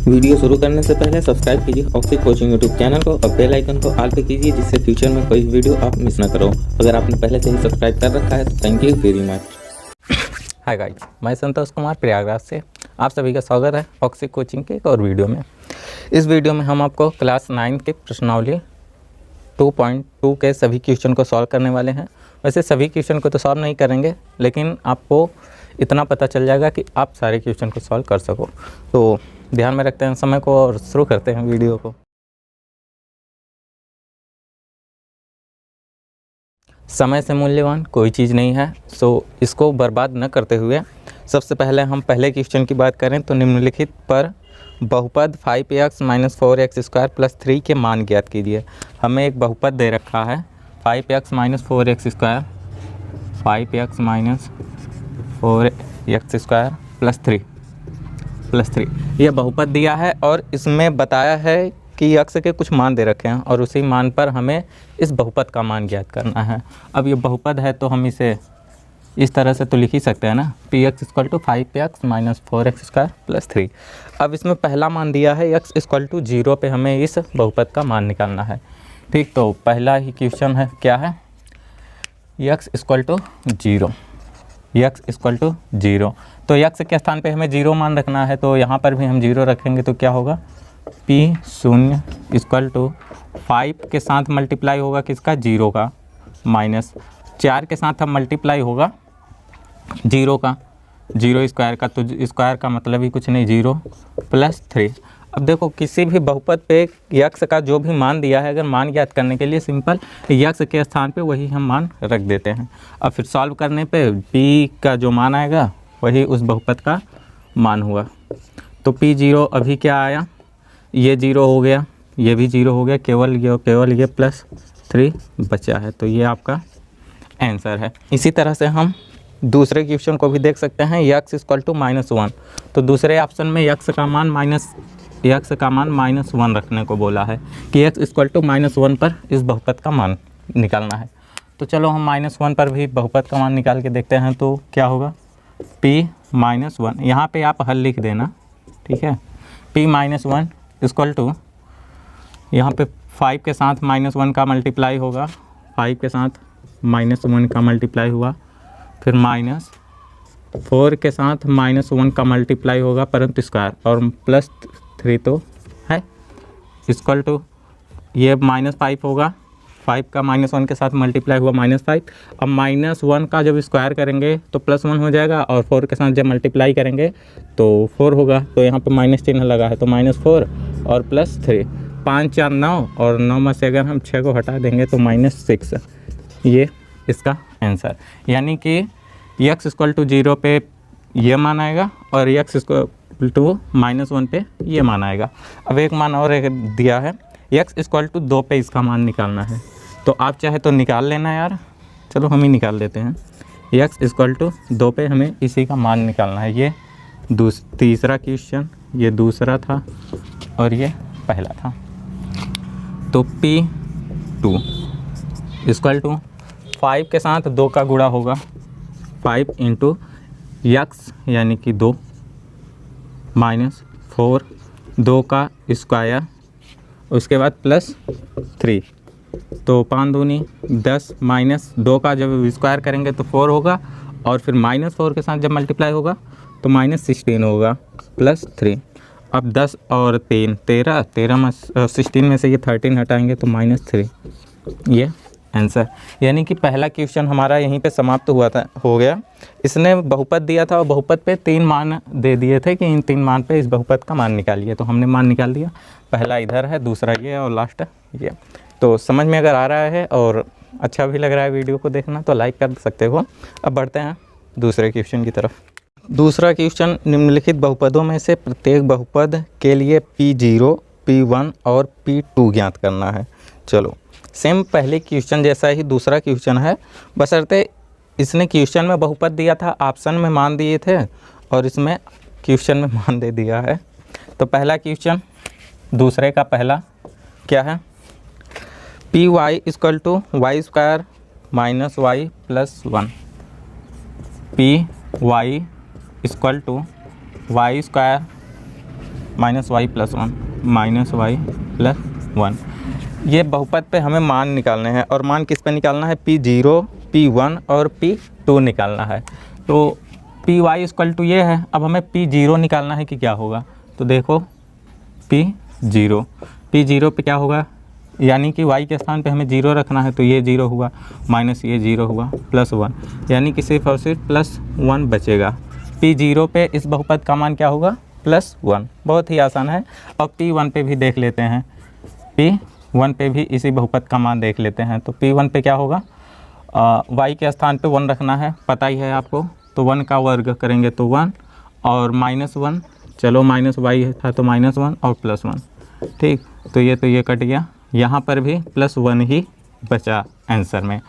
Video शुरू करने से पहले सब्सक्राइब कीजिए ऑक्सी कोचिंग यूट्यूब चैनल को और बेल आइकन को ऑल पे कीजिए, जिससे फ्यूचर में कोई वीडियो आप मिस ना करो। अगर आपने पहले से ही सब्सक्राइब कर रखा है तो thank you very much. Hi guys, मैं संतोष कुमार प्रयागराज से आप सभी का स्वागत है ऑक्सी कोचिंग के एक और वीडियो में। इस वीडियो में हम आपको क्लास 9 के प्रश्नावली 2.2 के सभी क्वेश्चन को सॉल्व करने वाले हैं। वैसे सभी क्वेश्चन को तो सॉल्व नहीं करेंगे, लेकिन आपको इतना पता चल जाएगा कि आप सारे क्वेश्चन को सॉल्व कर सको। तो ध्यान में रखते हैं समय को और शुरू करते हैं वीडियो को। समय से मूल्यवान कोई चीज़ नहीं है, सो इसको बर्बाद न करते हुए सबसे पहले हम पहले क्वेश्चन की बात करें तो निम्नलिखित पर बहुपद 5x - 4x² + 3 के मान ज्ञात कीजिए। हमें एक बहुपद दे रखा है 5x - 4x², 5x - 4x² + 3 यह बहुपद दिया है और इसमें बताया है कि x के कुछ मान दे रखे हैं और उसी मान पर हमें इस बहुपद का मान ज्ञात करना है। अब ये बहुपद है तो हम इसे इस तरह से तो लिख ही सकते हैं ना, px = 5x - 4x² + 3। अब इसमें पहला मान दिया है x = 0 पे हमें इस बहुपद का मान निकालना है। ठीक, तो पहला ही क्वेश्चन है, क्या है, x = 0, x = 0। तो x के स्थान पे हमें 0 मान रखना है, तो यहाँ पर भी हम 0 रखेंगे तो क्या होगा, p0 = 5 के साथ मल्टीप्लाई होगा किसका, 0 का, माइनस 4 के साथ हम मल्टीप्लाई होगा 0 का, 0 स्क्वायर का, तो स्क्वायर का मतलब ही कुछ नहीं, 0 + 3। अब देखो किसी भी बहुपद पे x का जो भी मान दिया है, अगर मान ज्ञात करने के लिए सिंपल x के स्थान पे वही हम मान रख देते हैं। अब फिर सॉल्व करने पे p का जो मान आएगा वही उस बहुपद का मान हुआ। तो p0 अभी क्या आया, ये 0 हो गया, ये भी 0 हो गया, केवल ये +3 बचा है। तो ये आपका आंसर है। इसी तरह से हम दूसरे क्वेश्चन को भी देख सकते हैं, x = -1। तो दूसरे ऑप्शन में x का मान -1 रखने को बोला है कि x = -1 पर इस बहुपद का मान निकालना है। तो चलो हम -1 पर भी बहुपद का मान निकाल के देखते हैं। तो क्या होगा, p-1, यहाँ पे आप हल लिख देना, ठीक है। p-1 = यहाँ पे 5 के साथ -1 का मल्टीप्लाई होगा, 5 के साथ -1 का मल्टीप्लाई हुआ, फिर -4 के साथ -1 का मल्टीप्लाई होगा परंतु स्क्वायर, और +3 तो है, इक्वल टू ये -5 होगा, 5 का -1 के साथ मल्टीप्लाई हुआ -5। अब -1 का जब स्क्वायर करेंगे तो +1 हो जाएगा, और 4 के साथ जब मल्टीप्लाई करेंगे तो 4 होगा, तो यहाँ पे माइनस चिन्ह लगा है, तो -4 और +3, 5 4 9, और 9 में से अगर हम 6 को हटा देंगे तो -6। ये इसका आंसर, यानी कि x = 0 पे ये मान आएगा और x = -1 पे ये मान आएगा। अब एक मान और दिया है, x = 2 पे इसका मान निकालना है। तो आप चाहे तो निकाल लेना यार, चलो हम ही निकाल देते हैं। x = 2 पे हमें इसी का मान निकालना है। ये तीसरा क्वेश्चन, ये दूसरा था और ये पहला था। तो p2 = 5 के साथ 2 का गुणा होगा, 5 × x यानी कि 2 -4, 2 का स्क्वायर, उसके बाद +3, तो 5 दूनी 10, -2 का जब स्क्वायर करेंगे तो 4 होगा, और फिर -4 के साथ जब मल्टीप्लाई होगा तो -16 होगा, +3। अब 10 और 3 13 में 16 में से ये 13 हटाएंगे तो -3, ये आंसर। यानी कि पहला क्वेश्चन हमारा यहीं पे समाप्त हो गया। इसने बहुपद दिया था और बहुपद पे 3 मान दे दिए थे कि इन 3 मान पे इस बहुपद का मान निकालिए, तो हमने मान निकाल दिया। पहला इधर है, दूसरा ये और लास्ट ये। तो समझ में अगर आ रहा है और अच्छा भी लग रहा है वीडियो को देखना तो लाइक कर सकते हो। अब बढ़ते हैं दूसरे क्वेश्चन की तरफ। दूसरा क्वेश्चन, निम्नलिखित बहुपदों में से प्रत्येक बहुपद के लिए p0, p1 और p2 ज्ञात करना है। चलो सेम पहले क्वेश्चन जैसा ही दूसरा क्वेश्चन है, बशर्ते इसने क्वेश्चन में बहुपद दिया था, ऑप्शन में मान दिए थे, और इसमें क्वेश्चन में मान दे दिया है। तो पहला क्वेश्चन दूसरे का पहला क्या है, py = y² - y + 1, py = y² - minus Y plus one, minus Y plus one. ये बहुपद पे हमें मान निकालने हैं और मान किस पे निकालना है, P0, P1 और P2 निकालना है। तो पी वाई इक्वल टू ये है। अब हमें P0 निकालना है कि क्या होगा, तो देखो P0 पे क्या होगा, यानी कि y के स्थान पे हमें 0 रखना है, तो ये 0 हुआ माइनस ये 0 हुआ प्लस 1, यानी कि सिर्फ और सिर्फ प्लस 1 बचेगा। P0 पे इस बहुपद का मान क्या होगा, प्लस 1। बहुत ही आसान है। और P1 पे भी देख लेते हैं, P1 पे भी इसी बहुपद का मान देख लेते हैं। तो P1 पे क्या होगा, y के स्थान पे 1 रखना है, पता ही है आपको, तो 1 का वर्ग करेंगे तो 1 और माइनस 1, चलो माइनस y था तो माइनस 1 और प्लस 1, ठीक। तो ये कट गया, यहाँ पर भी प्लस 1 ही बचा आंसर में।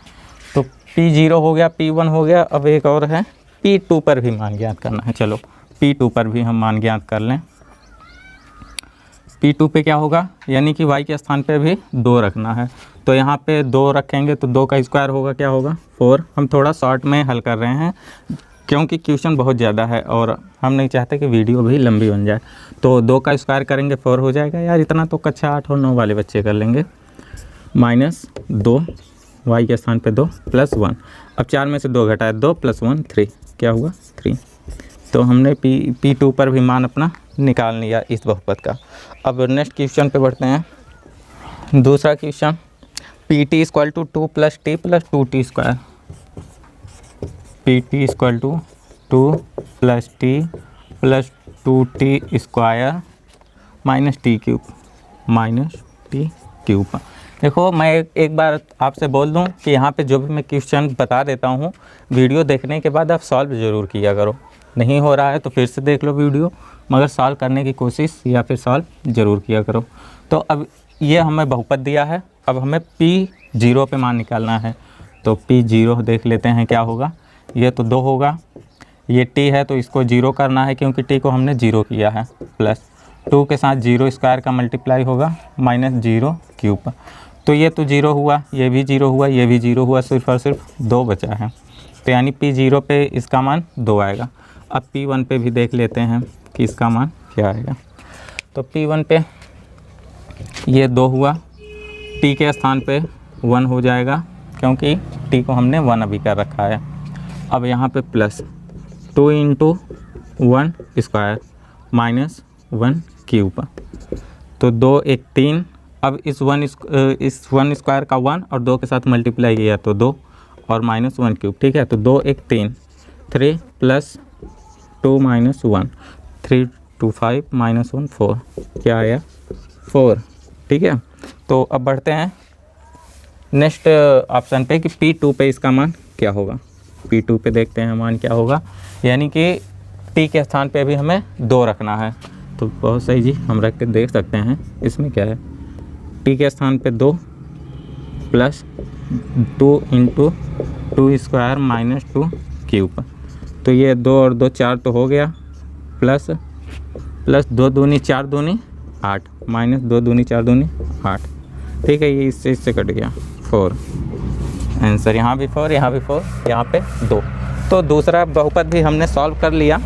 तो P0 हो गया, P1 हो गया। अब एक और है, P2 पर भी मान ज्ञात करना है। चलो P2 पर भी हम मान ज्ञात कर लें। P2 पे क्या होगा, यानी कि y के स्थान पे भी 2 रखना है, तो यहाँ पे 2 रखेंगे तो 2 का स्क्वायर होगा, क्या होगा 4। हम थोड़ा शॉर्ट में हल कर रहे हैं क्योंकि क्वेश्चन बहुत ज़्यादा है और हम नहीं चाहते कि वीडियो भी लंबी बन जाए। तो 2 का स्क्वायर करेंगे 4 हो जाएगा, यार इतना तो कक्षा 8 और 9 वाले बच्चे कर लेंगे। माइनस 2, y के स्थान पे 2 प्लस 1। अब 4 में से 2 घटाए 2 प्लस 1 3, क्या हुआ 3। तो हमने P2 पर भी मान अपना निकाल लिया इस बहुपद का। अब नेक्स्ट क्वेश्चन पे बढ़ते हैं। दूसरा question, PT equal to 2 plus t plus 2t square. PT equal to 2 plus t plus 2t square minus t cube. देखो मैं एक बार आपसे बोल दूं कि यहाँ पे जो भी मैं क्वेश्चन बता देता हूँ, वीडियो देखने के बाद आप सॉल्व ज़रूर किया करो। नहीं हो रहा है तो फिर से देख लो वीडियो, मगर सॉल्व करने की कोशिश या फिर सॉल्व ज़रूर किया करो। तो अब ये हमें बहुपद दिया है, अब हमें P0 पे मान निकालना है। तो P0 देख लेते हैं क्या होगा। ये तो 2 होगा, ये t है तो इसको 0 करना है क्योंकि t को हमने 0 किया है, प्लस 2 के साथ 0 स्क्वायर का मल्टीप्लाई होगा माइनस 0 क्यूब। तो ये तो 0 हुआ, ये भी 0 हुआ, ये भी 0 हुआ, सिर्फ और सिर्फ 2 बचा है। तो यानी P0 पे इसका मान 2 आएगा। अब P1 पे भी देख लेते हैं कि इसका मान क्या आएगा। तो P1 पे ये 2 हुआ, t के स्थान पे 1 हो जाएगा क्योंकि t को हमने 1 अभी कर रखा है। अब यहाँ पे plus 2 into 1 square minus 1 cube. तो 2 1 3। अब इस 1 स्क्वायर का 1 और 2 के साथ मल्टीप्लाई किया तो 2 और माइनस 1 क्यूब, ठीक है। तो 2 1 3, 3 प्लस 2 माइनस 1, 3 2 5 माइनस 1 4, क्या आया 4, ठीक है। तो अब बढ़ते हैं नेक्स्ट ऑप्शन पे कि P2 पे इसका मान क्या होगा। P2 पे देखते हैं मान क्या होगा, यानी कि t के स्थान पे भी हमें 2 रखना है। तो बहुत सही जी, हम रख के देख सकते हैं इसमें क्या है। t के स्थान पे 2 plus 2 into 2 square minus 2 cube. तो ये 2 और 2 4 तो हो गया, प्लस 2 दूनी 4 दूनी 8 माइनस 2 दूनी 4 दूनी 8, ठीक है। ये इससे कट गया 4। आंसर यहाँ भी 4, यहाँ भी 4, यहाँ पे 2। तो दूसरा बहुपद भी हमने सॉल्व कर लिया,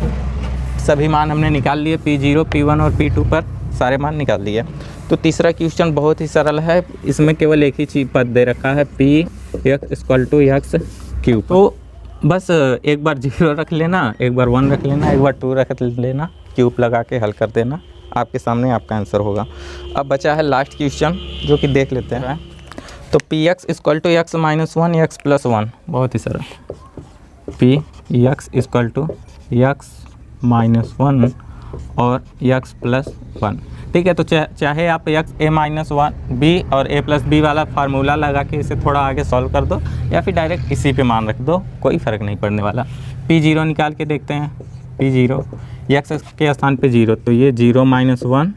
सभी मान हमने निकाल लिए। P0, P1 और P2 पर सारे मान निकाल लिए। तो तीसरा क्वेश्चन बहुत ही सरल है, इसमें केवल एक ही चीज़ पद दे रखा है, Px equal to x cube. तो बस एक बार 0 रख लेना, एक बार 1 रख लेना, एक बार 2 रख लेना, क्यूब लगा के हल कर देना, आपके सामने आपका आंसर होगा। अब बचा है लास्ट क्वेश्चन जो कि देख लेते हैं। तो Px equal to x minus 1 x plus 1, बहुत ही सरल। Px equal to x minus 1 और x प्लस 1, ठीक है। तो चाहे आप x a माइनस 1 b और a प्लस b वाला फार्मूला लगा के इसे थोड़ा आगे सॉल्व कर दो, या फिर डायरेक्ट इसी पे मान रख दो, कोई फ़र्क नहीं पड़ने वाला। P0 निकाल के देखते हैं। P0 x के स्थान पे 0, तो ये 0 माइनस 1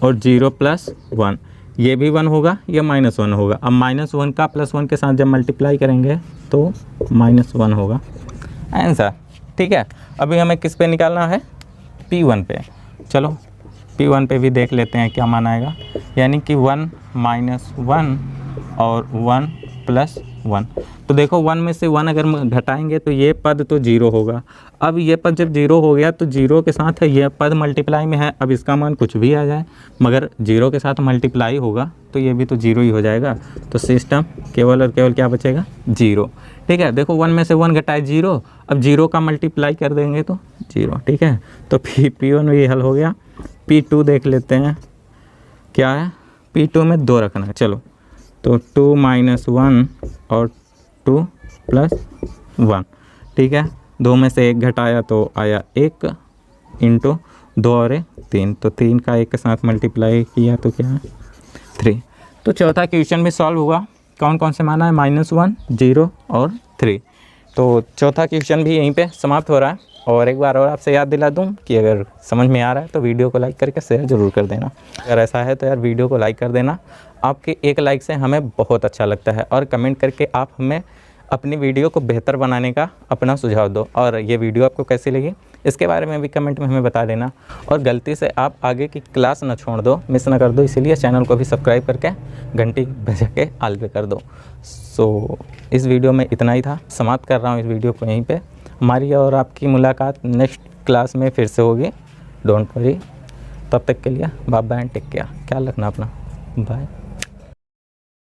और 0 प्लस 1, ये भी 1 होगा, ये माइनस 1 होगा। अब माइनस 1 का प्लस 1 के साथ जब मल्टीप्लाई करेंगे तो माइनस 1 होगा आंसर, ठीक है। अभी हमें किस पे निकालना है, P1 पे। चलो P1 पे भी देख लेते हैं क्या मान आएगा, यानी कि 1 माइनस 1 और 1 प्लस 1। तो देखो 1 में से 1 अगर घटाएंगे तो ये पद तो 0 होगा। अब ये पद जब जीरो हो गया तो जीरो के साथ ये पद मल्टीप्लाई में है, अब इसका मान कुछ भी आ जाए मगर जीरो के साथ मल्टीप्लाई होगा तो ये भी तो जीरो ही हो जाएगा। तो सिस्टम केवल और केवल क्या बचेगा, जीरो। ठीक है, देखो 1 में से 1 घटाए जीरो, अब जीरो का मल्टीप्लाई कर देंगे तो जीरो। ठीक है, तो P1 भी हल हो गया। P2 देख लेते हैं क्या है, P2 में 2 रखना है। चलो तो 2 - 1 और 2 + 1। ठीक है, 2 में से 1 घटाया तो आया 1 इंटू 2 और 1 3, तो 3 का 1 के साथ मल्टीप्लाई किया तो क्या है 3। तो चौथा क्वेश्चन भी सॉल्व हुआ। कौन कौन से माना है, -1, 0 और 3। तो चौथा क्वेश्चन भी यहीं पे समाप्त हो रहा है। और एक बार और आपसे याद दिला दूं कि अगर समझ में आ रहा है तो वीडियो को लाइक करके शेयर ज़रूर कर देना। अगर ऐसा है तो यार वीडियो को लाइक कर देना, आपके एक लाइक से हमें बहुत अच्छा लगता है। और कमेंट करके आप हमें अपनी वीडियो को बेहतर बनाने का अपना सुझाव दो। और ये वीडियो आपको कैसी लगी इसके बारे में भी कमेंट में हमें बता देना। और गलती से आप आगे की क्लास ना छोड़ दो, मिस ना कर दो, इसीलिए चैनल को भी सब्सक्राइब करके घंटी बजा के ऑल पे कर दो। सो इस वीडियो में इतना ही था, समाप्त कर रहा हूँ इस वीडियो को यहीं पे। हमारी और आपकी मुलाकात नेक्स्ट क्लास में फिर से होगी, डोंट वरी। तब तक के लिए bye bye and take care, ख्याल रखना अपना, बाय।